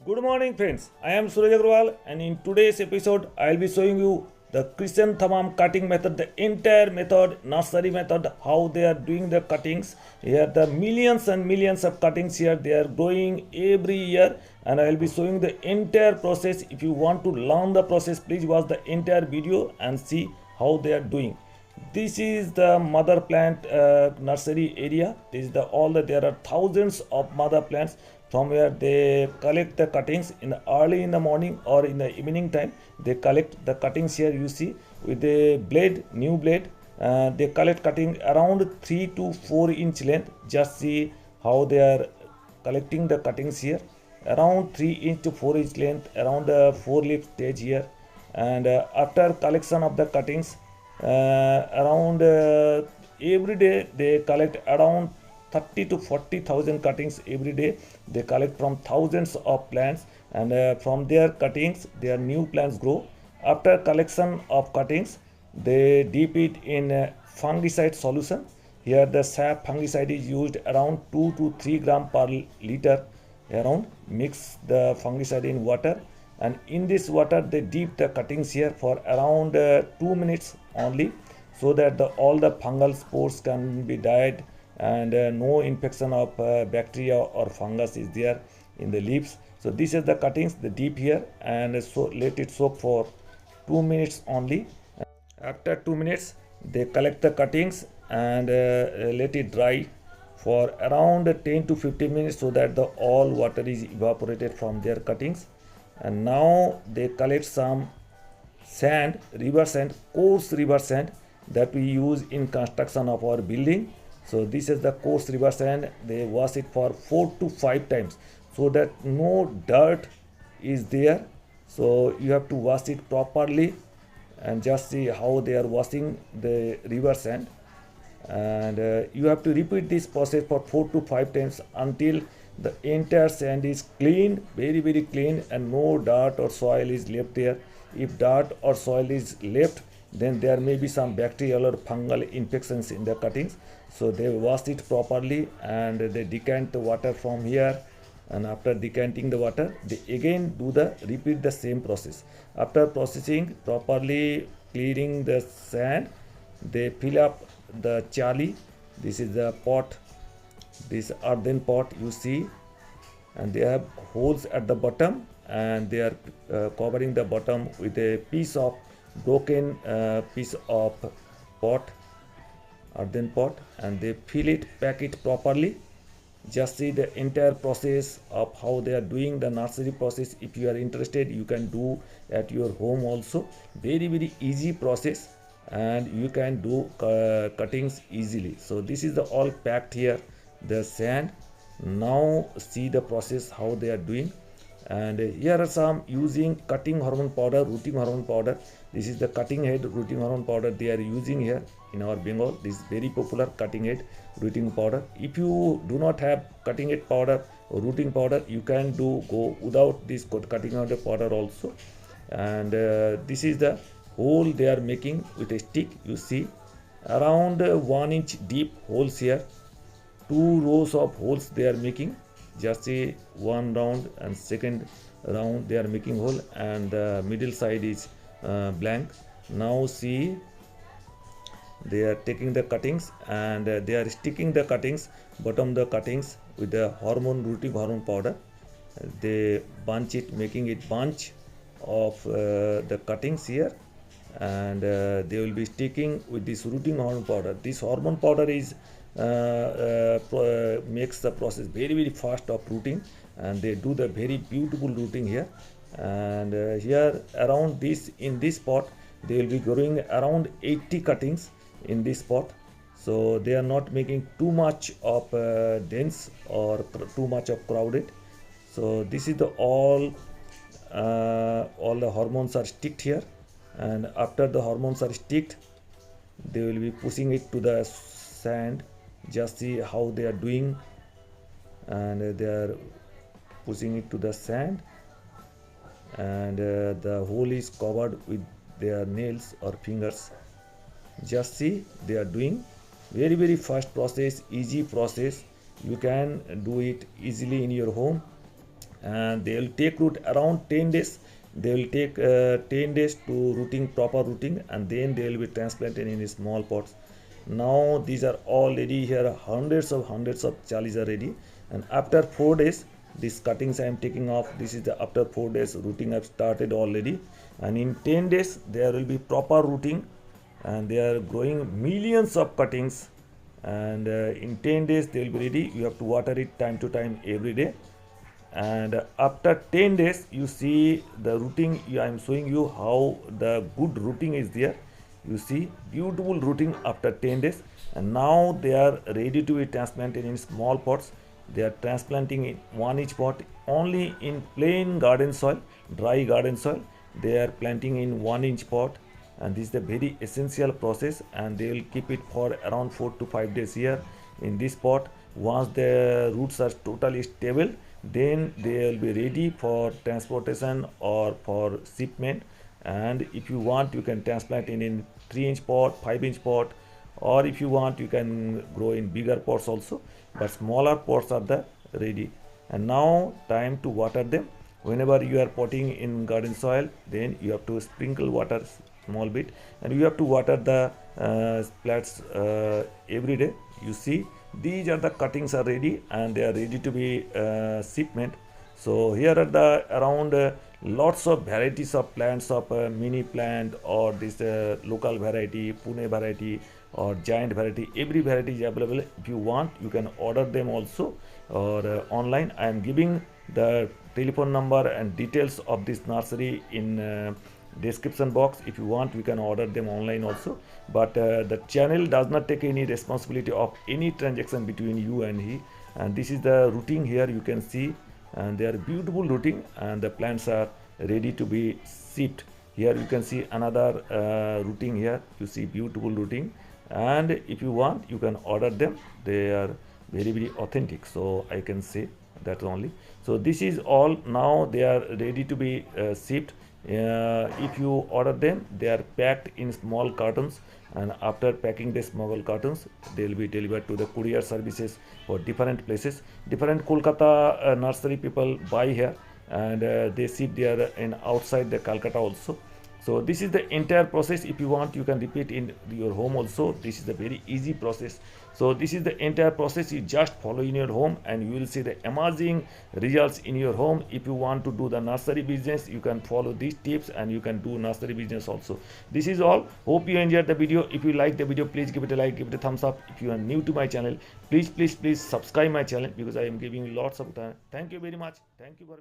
Good morning, friends. I am Suraj Agrawal, and in today's episode, I'll be showing you the Christian Thamam cutting method, the entire method, nursery method, how they are doing the cuttings. Here, the millions and millions of cuttings here, they are growing every year, and I'll be showing the entire process. If you want to learn the process, please watch the entire video and see how they are doing. This is the mother plant nursery area. This is the all the there are thousands of mother plants from where they collect the cuttings in the early in the morning or in the evening time. They collect the cuttings here. You see with the blade, new blade. They collect cutting around 3 to 4 inch length. Just see how they are collecting the cuttings here. Around 3 inch to 4 inch length, around the 4 leaf stage here. And after collection of the cuttings, around every day they collect around 30 to 40,000 cuttings every day. They collect from thousands of plants, and from their cuttings their new plants grow. After collection of cuttings, they dip it in fungicide solution. Here the sap fungicide is used around 2 to 3 gram per liter. Around mix the fungicide in water, and in this water they dip the cuttings here for around 2 minutes only, so that all the fungal spores can be died, and no infection of bacteria or fungus is there in the leaves. So this is the cuttings, the dip here, and so let it soak for 2 minutes only. After 2 minutes they collect the cuttings and let it dry for around 10 to 15 minutes, so that the all water is evaporated from their cuttings. And now they collect some sand, river sand, coarse river sand, that we use in construction of our building. So this is the coarse river sand. They wash it for 4 to 5 times, so that no dirt is there. So you have to wash it properly, and just see how they are washing the river sand. And you have to repeat this process for 4 to 5 times until the entire sand is clean, very clean, and no dirt or soil is left there. If dirt or soil is left, then there may be some bacterial or fungal infections in the cuttings. So they wash it properly, and they decant the water from here. And after decanting the water, they again repeat the same process. After processing properly, clearing the sand, they fill up the chali. This is the pot, this earthen pot you see, and they have holes at the bottom, and they are covering the bottom with a piece of broken piece of pot, earthen pot, and they fill it, pack it properly. Just see the entire process of how they are doing the nursery process. If you are interested, you can do at your home also. Very easy process, and you can do cuttings easily. So this is the all packed here, the sand. Now see the process how they are doing. And here are some using cutting hormone powder, rooting hormone powder. This is the cutting head rooting hormone powder they are using here in our Bengal. This is very popular cutting head rooting powder. If you do not have cutting head powder or rooting powder, you can go without this cutting head powder also. And this is the hole they are making with a stick. You see around 1 inch deep holes here, 2 rows of holes they are making. Just see one round and second round they are making hole, and the middle side is blank. Now see they are taking the cuttings, and they are sticking the cuttings, bottom the cuttings with the rooting hormone powder. They bunch it, making it bunch of the cuttings here, and they will be sticking with this rooting hormone powder. This hormone powder is makes the process very fast of rooting, and they do the very beautiful rooting here. And here around this, in this pot, they will be growing around 80 cuttings in this pot. So they are not making too much of dense or too much of crowded. So this is the all the hormones are sticked here, and after the hormones are sticked, they will be pushing it to the sand. Just see how they are doing, and they are pushing it to the sand, and the hole is covered with their nails or fingers. Just see they are doing very fast process, easy process. You can do it easily in your home. and they will take root around 10 days. They will take 10 days to rooting, proper rooting, and then they will be transplanted in small pots. Now these are all ready here, hundreds of chalies are ready, and after 4 days these cuttings I am taking off. This is the after 4 days rooting I've started already, and in 10 days there will be proper rooting, and they are growing millions of cuttings, and in 10 days they will be ready. You have to water it time to time every day, and after 10 days you see the rooting. I am showing you how the good rooting is there. You see beautiful rooting after 10 days, and now they are ready to be transplanted in small pots. They are transplanting in one each pot only in plain garden soil, dry garden soil. They are planting in 1 inch pot, and this is the very essential process, and they will keep it for around 4 to 5 days here in this pot. Once the roots are totally stable, then they will be ready for transportation or for shipment. And if you want, you can transplant in 3-inch pot, 5-inch pot, or if you want you can grow in bigger pots also, but smaller pots are the ready. And now time to water them. Whenever you are potting in garden soil, then you have to sprinkle water small bit, and you have to water the plants every day. You see these are the cuttings are ready, and they are ready to be shipment. So here are the around lots of varieties of plants of mini plant, or this local variety, Pune variety, or giant variety. Every variety is available. If you want, you can order them also, or online. I am giving the telephone number and details of this nursery in description box. If you want, you can order them online also, but the channel does not take any responsibility of any transaction between you and he. And this is the rooting. Here you can see, and they are beautiful rooting, and the plants are ready to be shipped. Here you can see another rooting. Here you see beautiful rooting, and if you want, you can order them. They are very authentic, so I can say that only. So this is all. Now they are ready to be shipped. If you order them, they are packed in small cartons, and after packing the small cartons, they will be delivered to the courier services for different places. Different Kolkata nursery people buy here, and they ship there in outside the Calcutta also. So this is the entire process. If you want, you can repeat in your home also. This is a very easy process. So this is the entire process. You just follow in your home, and you will see the amazing results in your home. If you want to do the nursery business, you can follow these tips, and you can do nursery business also. This is all. Hope you enjoyed the video. If you like the video, please give it a like, give it a thumbs up. If you are new to my channel, please subscribe my channel, because I am giving lots of time. Thank you very much. Thank you for